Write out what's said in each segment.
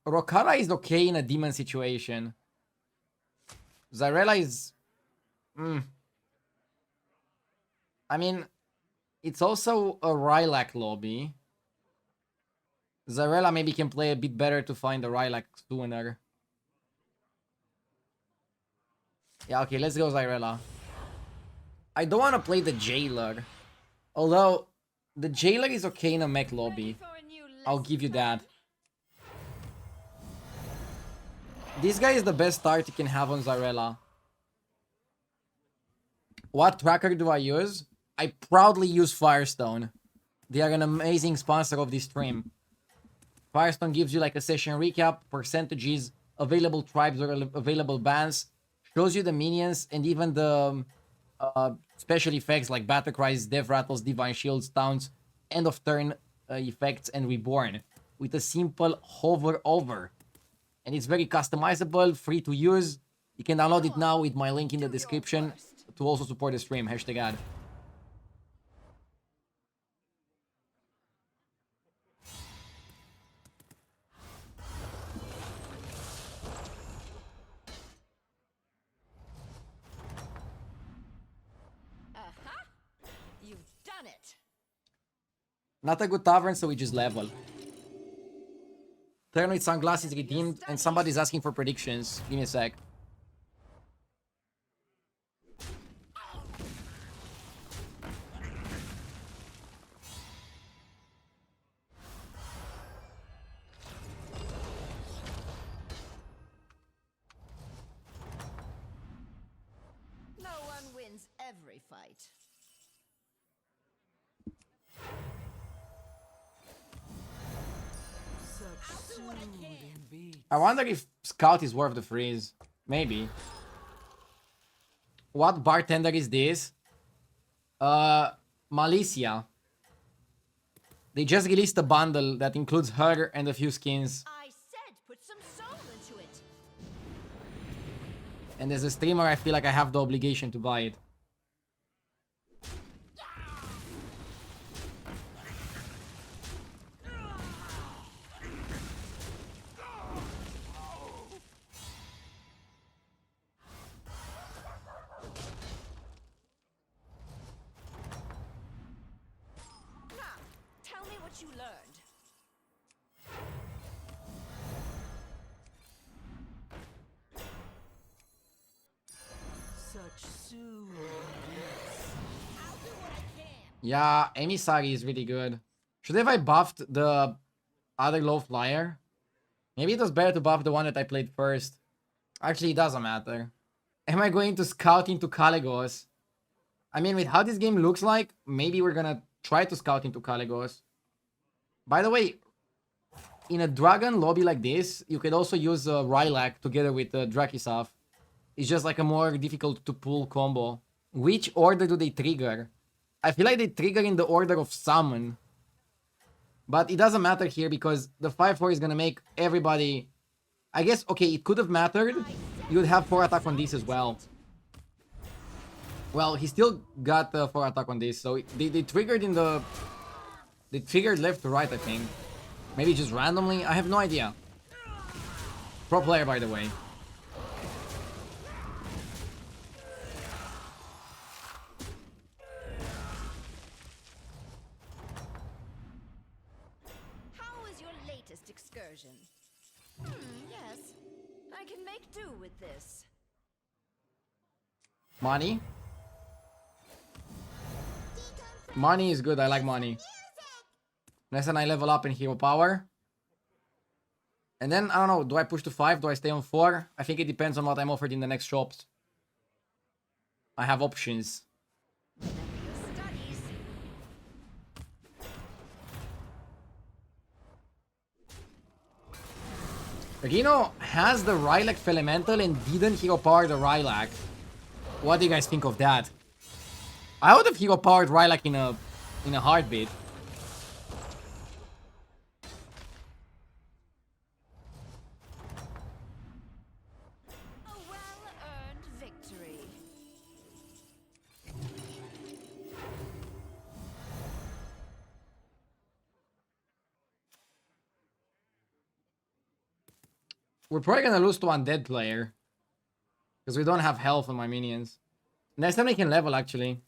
Rokara is okay in a demon situation. Zarela is... I mean, it's also a Rylak lobby. Zarela maybe can play a bit better to find the Rylak sooner. Yeah, okay, let's go Zarela. I don't want to play the Jailer. Although, the Jailer is okay in a mech lobby. I'll give you that. This guy is the best start you can have on Zarela. What tracker do I use? I proudly use Firestone. They are an amazing sponsor of this stream. Firestone gives you like a session recap, percentages, available tribes or available bans, shows you the minions and even the special effects like Battle Cries, Death Rattles, Divine Shields, Taunts, end of turn effects, and Reborn with a simple hover over. And it's very customizable, free to use. You can download it now with my link in the description to also support the stream. #ad. You've done it. Not a good tavern, so we just level. Turn with sunglasses redeemed, and somebody's asking for predictions. Give me a sec. No one wins every fight. I wonder if Scout is worth the freeze. Maybe. What bartender is this? Malicia. They just released a bundle that includes her and a few skins. I said put some soul into it. And as a streamer, I feel like I have the obligation to buy it. Now, tell me what you learned. Such soon. I'll do what I can. Yeah, Emissary is really good. Should have I buffed the other low flyer? Maybe it was better to buff the one that I played first. Actually, it doesn't matter. Am I going to scout into Caligos? I mean, with how this game looks like, maybe we're gonna try to scout into Caligos. By the way, in a dragon lobby like this, you could also use Rylak together with Drakisaf. It's just like a more difficult to pull combo. Which order do they trigger? I feel like they trigger in the order of summon. But it doesn't matter here because the 5-4 is gonna make everybody... I guess, okay, it could have mattered. You would have 4 attack on this as well. Well, he still got 4 attack on this, so they triggered in the... They triggered left to right, I think. Maybe just randomly? I have no idea. Pro player, by the way. How was your latest excursion? Yes. I can make do with this. Money? Money is good, I like money. Next time I level up in hero power. And then, I don't know, do I push to 5? Do I stay on 4? I think it depends on what I'm offered in the next shops. I have options. Studies. Reno has the Rylak Elemental and didn't hero power the Rylak. What do you guys think of that? I would have hero powered Rylak in a heartbeat. A well-earned victory. We're probably gonna lose to undead player. Because we don't have health on my minions. Next time we can level, actually.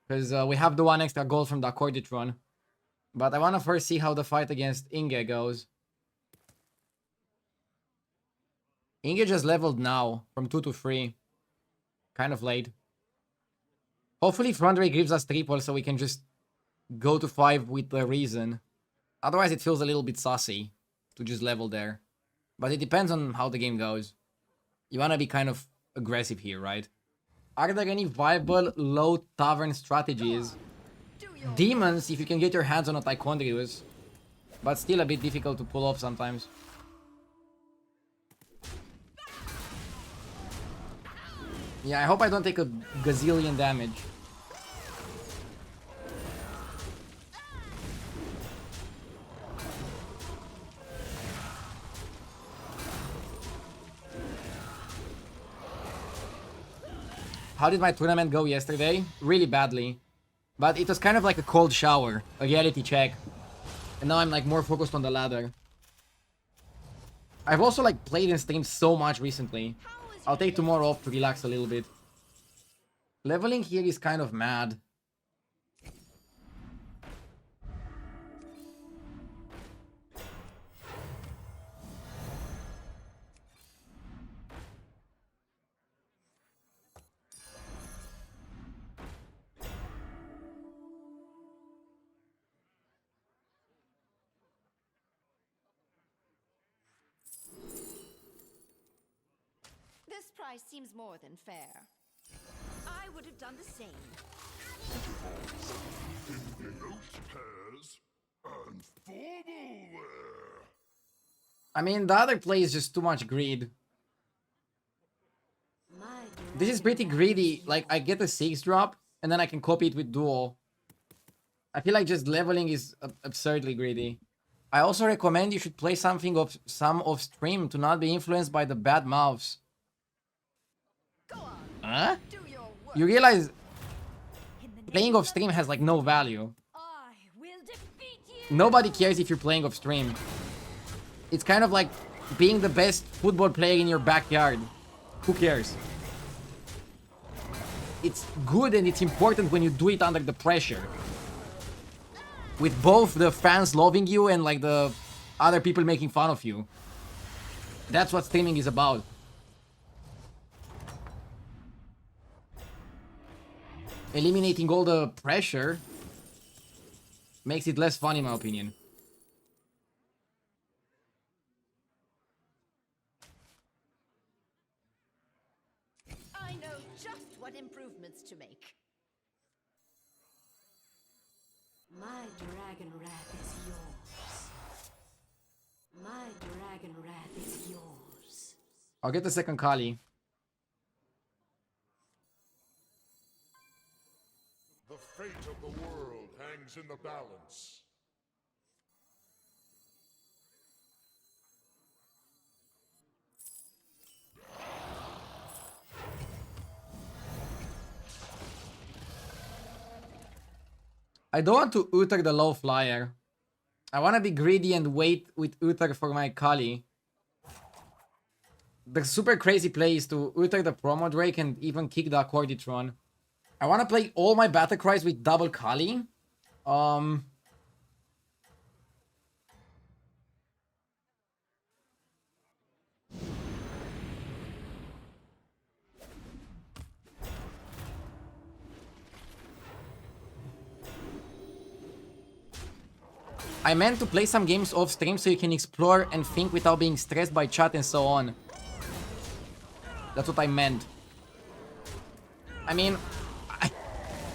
Because we have the 1 extra gold from the Accorditron. But I want to first see how the fight against Inge goes. Inge just leveled now, from 2 to 3. Kind of late. Hopefully front ray gives us triple so we can just go to 5 with the reason. Otherwise it feels a little bit saucy to just level there. But it depends on how the game goes. You want to be kind of aggressive here, right? Are there any viable low tavern strategies? Demons, if you can get your hands on a Tychondrius. But still a bit difficult to pull off sometimes. Yeah, I hope I don't take a gazillion damage. How did my tournament go yesterday? Really badly. But it was kind of like a cold shower, a reality check. And now I'm like more focused on the ladder. I've also like played and streamed so much recently. I'll take tomorrow off to relax a little bit. Leveling here is kind of mad. This price seems more than fair. I would have done the same. Pairs and formal wear. I mean, the other play is just too much greed. This is pretty greedy. Like, I get a 6 drop, and then I can copy it with duel. I feel like just leveling is absurdly greedy. I also recommend you should play some off stream to not be influenced by the bad mouths. Go on, Huh? do your work. You realize In the playing name off stream has like no value. I will defeat you. Nobody cares if you're playing off stream. It's kind of like being the best football player in your backyard. Who cares? It's good and it's important when you do it under the pressure. With both the fans loving you and like the other people making fun of you. That's what streaming is about. Eliminating all the pressure makes it less fun in my opinion. I know just what improvements to make. My dragon wrath is yours. My dragon wrath is yours. I'll get the second Kali. The fate of the world hangs in the balance. I don't want to Uther the low flyer. I want to be greedy and wait with Uther for my Kali. The super crazy play is to Uther the promo Drake and even kick the Accorditron. I want to play all my battle cries with double Kali. I meant to play some games off stream so you can explore and think without being stressed by chat and so on. That's what I meant. I mean,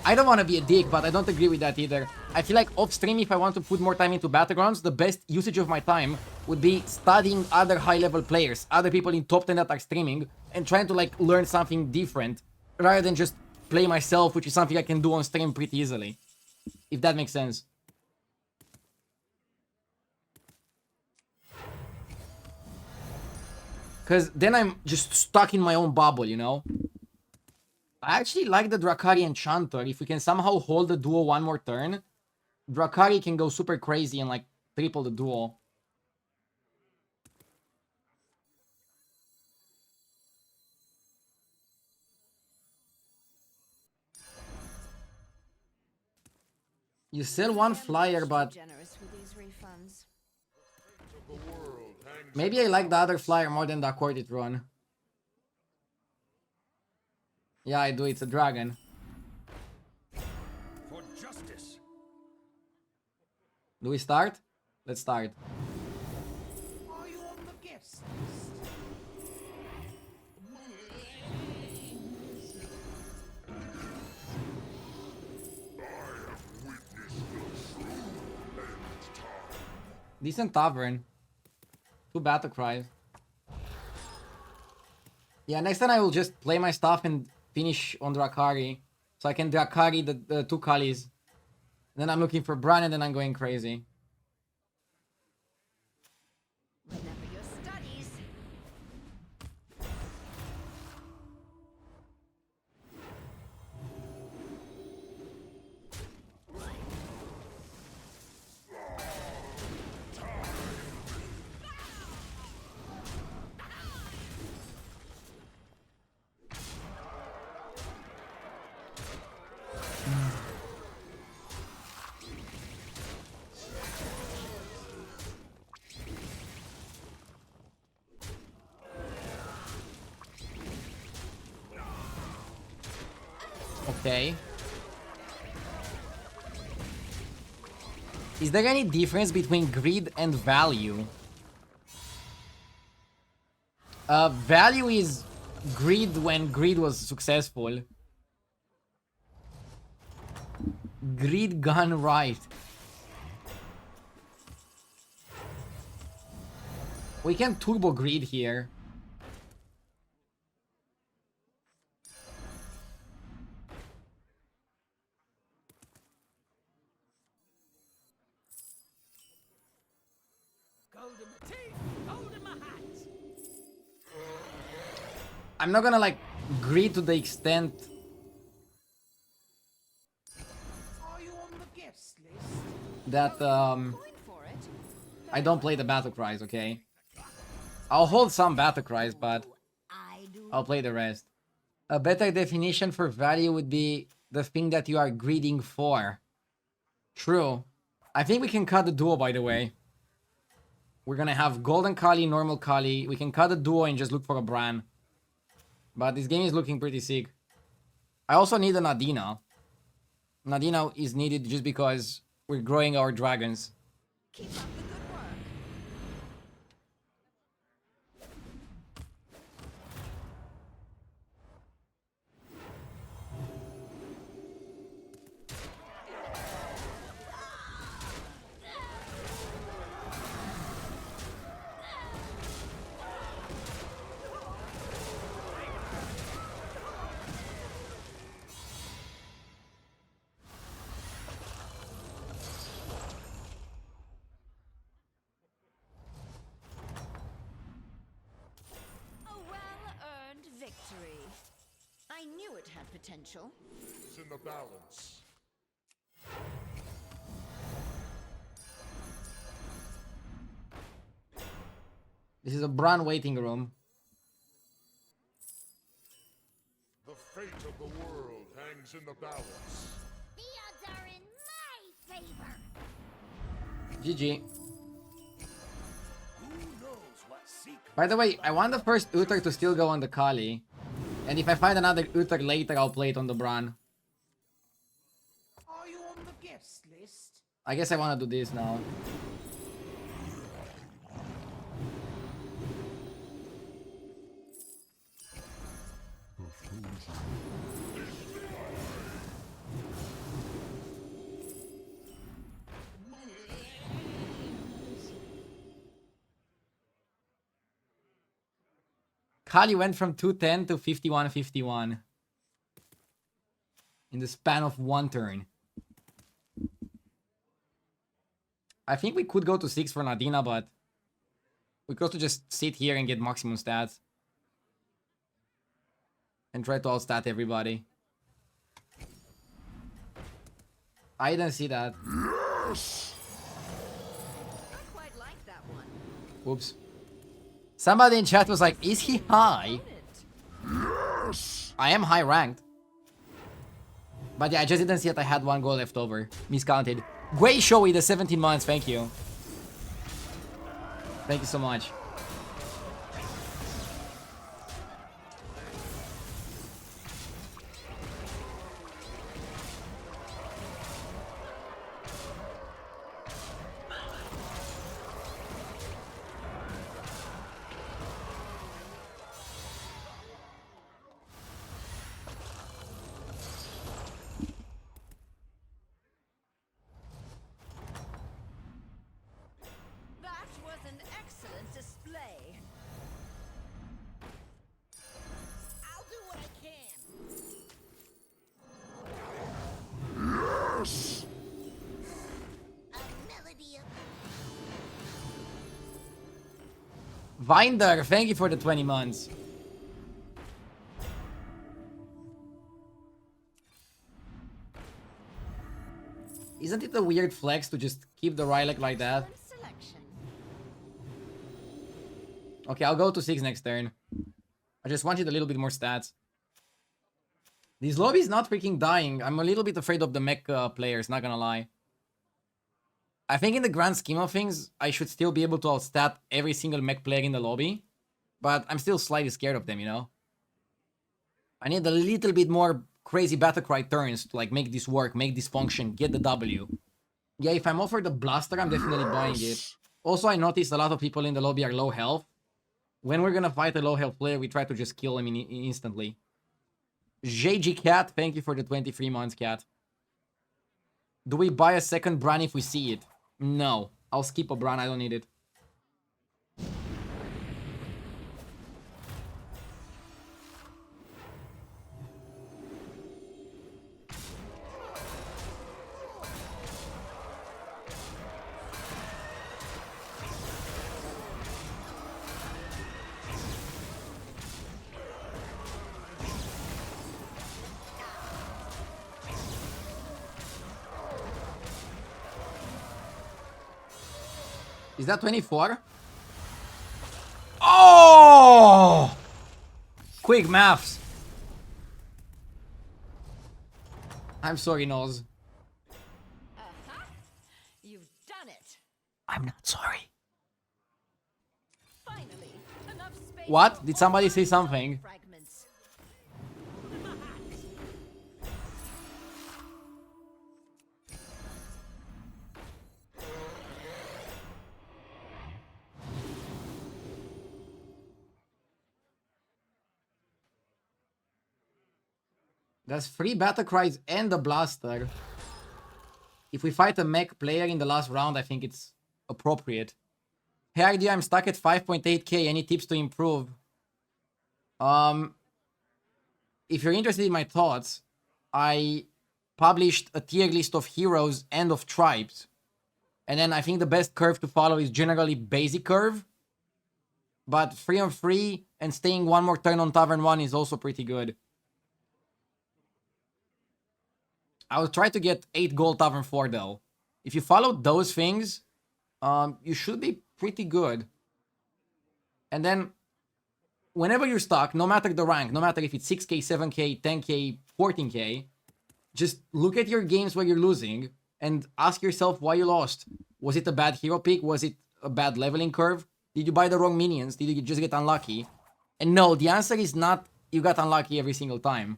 I don't want to be a dick, but I don't agree with that either. I feel like off stream, if I want to put more time into Battlegrounds, the best usage of my time would be studying other high-level players, other people in top 10 that are streaming, and trying to like learn something different, rather than just play myself, which is something I can do on stream pretty easily. If that makes sense. Because then I'm just stuck in my own bubble, you know? I actually like the Drakari Enchanter. If we can somehow hold the duo one more turn, Drakari can go super crazy and like triple the duo. You sell one flyer, but Generous with these refunds. The world hangs maybe I like the other flyer more than the Accorded Run. Yeah, I do. It's a dragon. for justice. Do we start? Let's start. Are you on the guest list? Decent tavern. 2 battle cries. Yeah, next time I will just play my stuff and finish on Drakari. So I can Drakari the 2 Kalis. Then I'm looking for Bran and then I'm going crazy. Remember your studies. Okay. Is there any difference between greed and value? Value is greed when greed was successful. Greed gone right. We can turbo greed here. Gold in my teeth, gold in my hat. I'm not gonna like greed to the extent Are you on the guest list? that Coin for it. I don't play the battle cries, okay? I'll hold some battle cries, but I do. I'll play the rest. A better definition for value would be the thing that you are greeding for. True. I think we can cut the duo, by the way. We're gonna have Golden Kali, Normal Kali. We can cut the duo and just look for a Bran. But this game is looking pretty sick. I also need a Nadina. Nadina is needed just because we're growing our dragons. Keep up the good work. A well-earned victory. I knew it had potential. It's in the balance. This is a Bran waiting room. The fate of the world hangs in the balance. The odds are in my favor. GG. Who knows what secret? By the way, I want the first Uther to still go on the Kali. And if I find another Uther later, I'll play it on the Bran. Are you on the guest list? I guess I want to do this now. Kali went from 210 to 51-51 in the span of one turn. I think we could go to 6 for Nadina, but we could also just sit here and get maximum stats. And try to outstat everybody. I didn't see that. I quite like that one. Whoops. Somebody in chat was like, is he high? Own it. I am high ranked. But yeah, I just didn't see it. I had one goal left over. Miscounted. Great show with the 17 months. Thank you. Thank you so much. That was an excellent display. I'll do what I can. Yes! A melody of Vinder, thank you for the 20 months. Isn't it a weird flex to just keep the Rylak like that? selection. Okay, I'll go to 6 next turn. I just wanted a little bit more stats. This lobby is not freaking dying. I'm a little bit afraid of the mech players, not gonna lie. I think in the grand scheme of things, I should still be able to outstat every single mech player in the lobby. But I'm still slightly scared of them, you know? I need a little bit more crazy Battlecry turns to like make this work, make this function, get the W. Yeah, if I'm offered a blaster, I'm definitely buying it. Also, I noticed a lot of people in the lobby are low health. When we're gonna fight a low health player, we try to just kill him instantly. JG Cat, thank you for the 23 months, Cat. Do we buy a second Bran if we see it? No. I'll skip a Bran, I don't need it. Is that 24? Oh! Quick maths. I'm sorry, Nose. You've done it. I'm not sorry. Finally, enough space. What? for Did somebody all say my something? fragments. That's 3 battle cries and a blaster. If we fight a mech player in the last round, I think it's appropriate. Hey, idea, I'm stuck at 5.8k. Any tips to improve? If you're interested in my thoughts, I published a tier list of heroes and of tribes. And then I think the best curve to follow is generally basic curve. But 3-on-3 and staying one more turn on Tavern 1 is also pretty good. I will try to get 8 gold Tavern 4 though. If you follow those things, you should be pretty good. And then, whenever you're stuck, no matter the rank, no matter if it's 6k, 7k, 10k, 14k, just look at your games where you're losing and ask yourself why you lost. Was it a bad hero pick? Was it a bad leveling curve? Did you buy the wrong minions? Did you just get unlucky? And no, the answer is not you got unlucky every single time.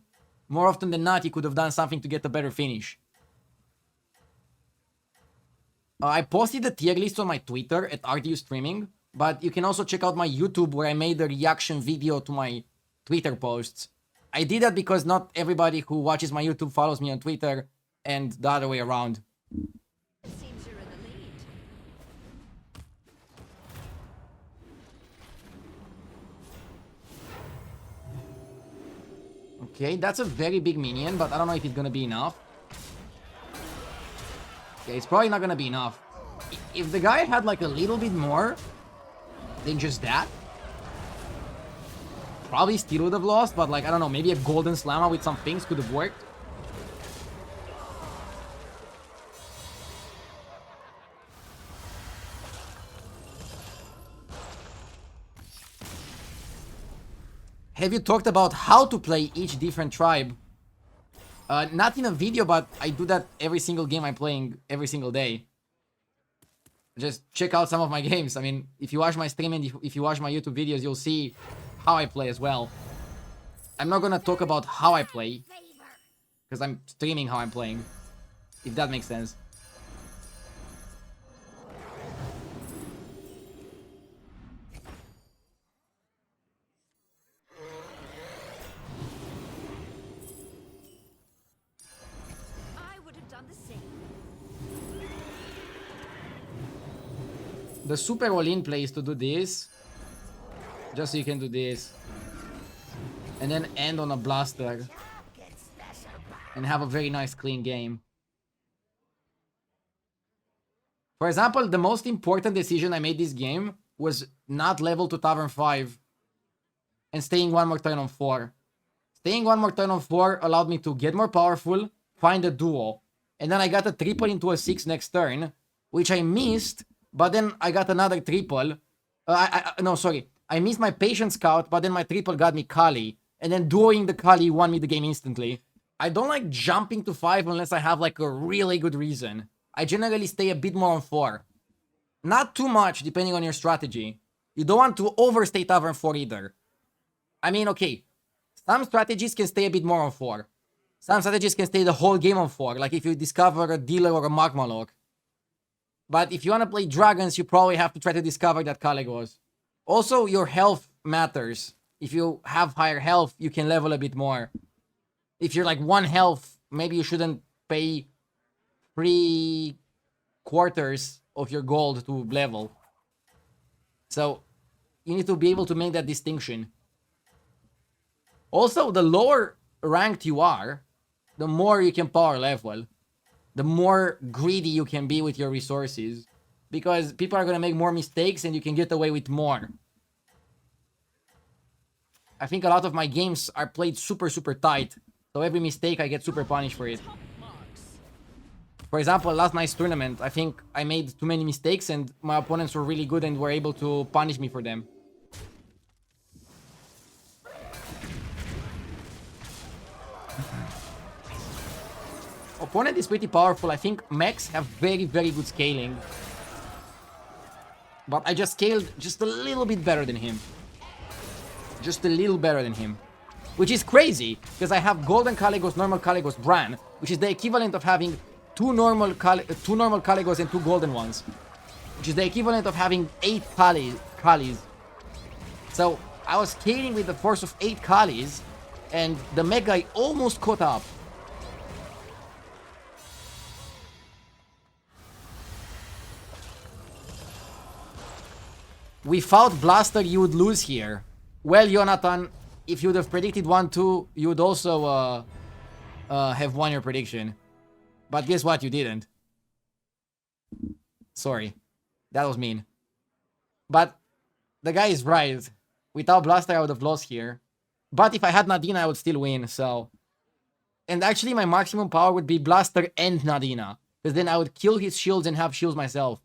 More often than not, you could have done something to get a better finish. I posted the tier list on my Twitter at RDU Streaming, but you can also check out my YouTube where I made a reaction video to my Twitter posts. I did that because not everybody who watches my YouTube follows me on Twitter, and the other way around. It seems you're in the lead. Okay, that's a very big minion, but I don't know if it's gonna be enough. Okay, it's probably not gonna be enough. If the guy had like a little bit more than just that, probably still would have lost, but like, I don't know, maybe a golden slammer with some things could have worked. Have you talked about how to play each different tribe? Not in a video, but I do that every single game I'm playing every single day. Just check out some of my games. I mean, if you watch my stream and if you watch my YouTube videos, you'll see how I play as well. I'm not gonna talk about how I play, because I'm streaming how I'm playing, if that makes sense. I would have done the same. The super all-in play is to do this, just so you can do this, and then end on a blaster, and have a very nice clean game. For example, the most important decision I made this game was not level to Tavern 5 and staying one more turn on 4. Staying one more turn on 4 allowed me to get more powerful, find a duo, and then I got a triple into a 6 next turn, which I missed, but then I got another triple. No, sorry. I missed my Patient Scout, but then my triple got me Kali, and then duoing the Kali won me the game instantly. I don't like jumping to 5 unless I have like a really good reason. I generally stay a bit more on 4. Not too much, depending on your strategy. You don't want to overstay Tavern 4 either. I mean, okay, some strategies can stay a bit more on 4. Some strategies can stay the whole game on 4, like if you discover a Dealer or a Magma Lock. But if you want to play Dragons, you probably have to try to discover that Caligos. Also, your health matters. If you have higher health, you can level a bit more. If you're like 1 health, maybe you shouldn't pay 3/4 of your gold to level. So, you need to be able to make that distinction. Also, the lower ranked you are, the more you can power level. The more greedy you can be with your resources. Because people are going to make more mistakes and you can get away with more. I think a lot of my games are played super tight. So every mistake I get super punished for it. For example, last night's tournament, I think I made too many mistakes and my opponents were really good and were able to punish me for them. Opponent is pretty powerful. I think mechs have very good scaling. But I just scaled just a little bit better than him. Just a little better than him. Which is crazy, because I have Golden Caligos, Normal Caligos, Bran, which is the equivalent of having two normal Caligos and 2 golden ones. Which is the equivalent of having 8 Kalis. So, I was scaling with the force of 8 Kalis, and the mech guy almost caught up. Without Blaster, you would lose here. Well, Jonathan, if you would have predicted 1-2, you would also have won your prediction. But guess what? You didn't. Sorry. That was mean. But the guy is right. Without Blaster, I would have lost here. But if I had Nadina, I would still win, so... And actually, my maximum power would be Blaster and Nadina. Because then I would kill his shields and have shields myself.